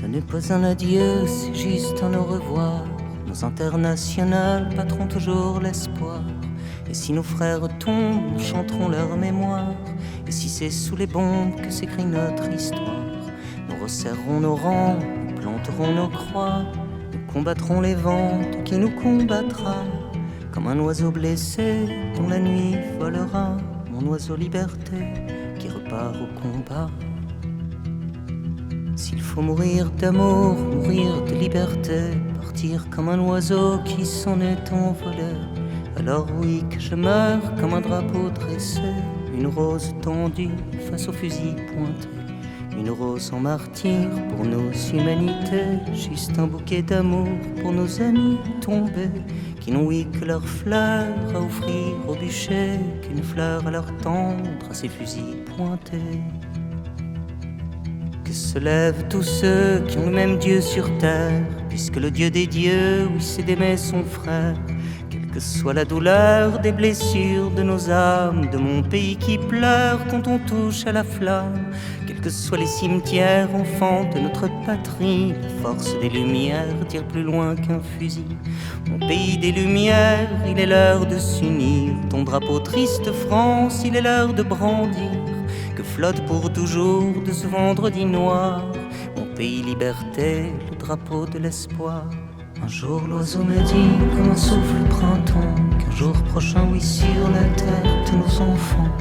Ce n'est pas un adieu, c'est juste un au revoir. Nos internationales battront toujours l'espoir. Et si nos frères tombent, nous chanterons leur mémoire. Et si c'est sous les bombes que s'écrit notre histoire, nous resserrerons nos rangs, nous planterons nos croix. Nous combattrons les vents de qui nous combattra. Comme un oiseau blessé dont la nuit volera, mon oiseau liberté qui repart au combat. S'il faut mourir d'amour, mourir de liberté, partir comme un oiseau qui s'en est envolé, alors oui que je meurs comme un drapeau dressé, une rose tendue face au fusil pointé, une rose en martyr pour nos humanités, juste un bouquet d'amour pour nos amis tombés, qui n'ont oui que leurs fleurs à offrir au bûcher, qu'une fleur à leur tendre à ces fusils pointés. Que se lèvent tous ceux qui ont le même Dieu sur terre, puisque le Dieu des dieux, oui, c'est d'aimer son frère. Quelle que soit la douleur des blessures de nos âmes, de mon pays qui pleure quand on touche à la flamme, quels que soient les cimetières, enfants de notre patrie, la force des lumières tire plus loin qu'un fusil. Mon pays des lumières, il est l'heure de s'unir. Ton drapeau triste France, il est l'heure de brandir, que flotte pour toujours de ce vendredi noir mon pays liberté, le drapeau de l'espoir. Un jour l'oiseau me dit comme un souffle le printemps, qu'un jour prochain, oui, sur la terre de nos enfants,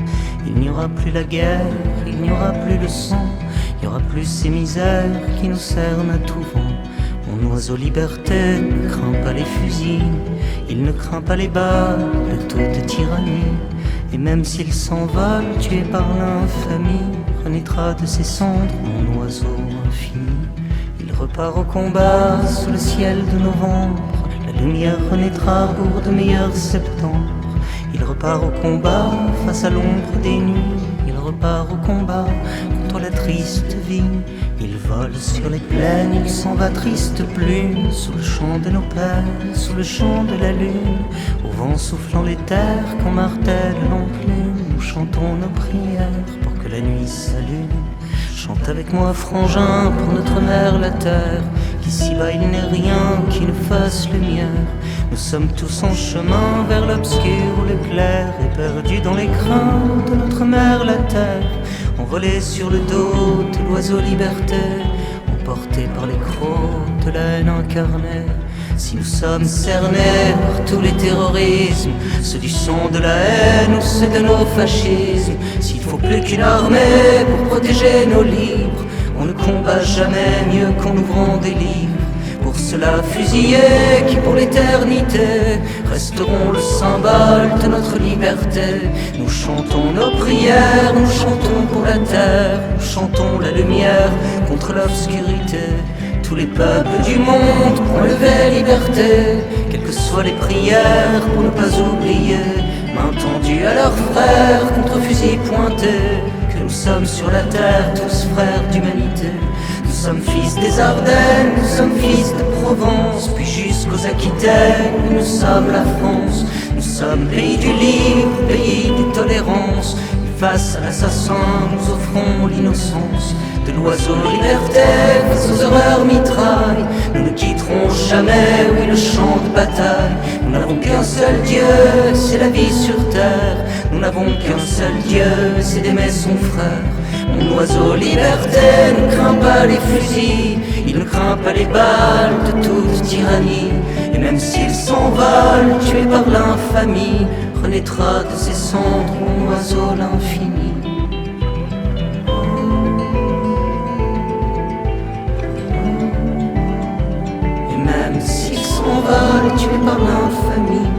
il n'y aura plus la guerre, il n'y aura plus le sang, il n'y aura plus ces misères qui nous cernent à tout vent. Mon oiseau liberté ne craint pas les fusils, il ne craint pas les balles de toute tyrannie. Et même s'il s'envole, tué par l'infamie, renaîtra de ses cendres mon oiseau infini. Il repart au combat sous le ciel de novembre, la lumière renaîtra pour de meilleurs septembre. Il repart au combat face à l'ombre des nuits, il repart au combat contre la triste vie. Il vole sur les plaines, il s'en va triste plume, sous le chant de nos pères, sous le chant de la lune, au vent soufflant les terres qu'on martèle l'enclume. Nous chantons nos prières pour que la nuit s'allume. Chante avec moi frangin pour notre mère la terre, qu'ici-bas il n'est rien qui nous fasse lumière. Nous sommes tous en chemin vers l'obscur ou l'éclair, et perdus dans les crins de notre mère la terre, envolés sur le dos de l'oiseau liberté, emportés par les crocs de la haine incarnée. Si nous sommes cernés par tous les terrorismes, ceux du sang de la haine ou ceux de nos fascismes, s'il faut plus qu'une armée pour protéger nos livres, on ne combat jamais mieux qu'en ouvrant des livres. Pour cela fusillés qui pour l'éternité resteront le symbole de notre liberté. Nous chantons nos prières, nous chantons pour la terre, nous chantons la lumière contre l'obscurité. Tous les peuples du monde ont levé liberté, quelles que soient les prières pour ne pas oublier, main tendue à leurs frères contre fusil pointé, que nous sommes sur la terre tous frères d'humanité. Nous sommes fils des Ardennes, nous sommes fils de Provence, puis jusqu'aux Aquitaines, nous sommes la France. Nous sommes pays du libre, pays des tolérances, et face à l'assassin, nous offrons l'innocence de l'oiseau liberté face aux horreurs mitrailles. Nous ne quitterons jamais, oui, le champ de bataille. Nous n'avons qu'un seul Dieu, c'est la vie sur terre. Nous n'avons qu'un seul Dieu, c'est d'aimer son frère. Mon oiseau liberté ne craint pas les fusils, il ne craint pas les balles de toute tyrannie. Et même s'il s'envole, tué par l'infamie, renaîtra de ses cendres mon oiseau l'infini. Et même s'il s'envole, tué par l'infamie,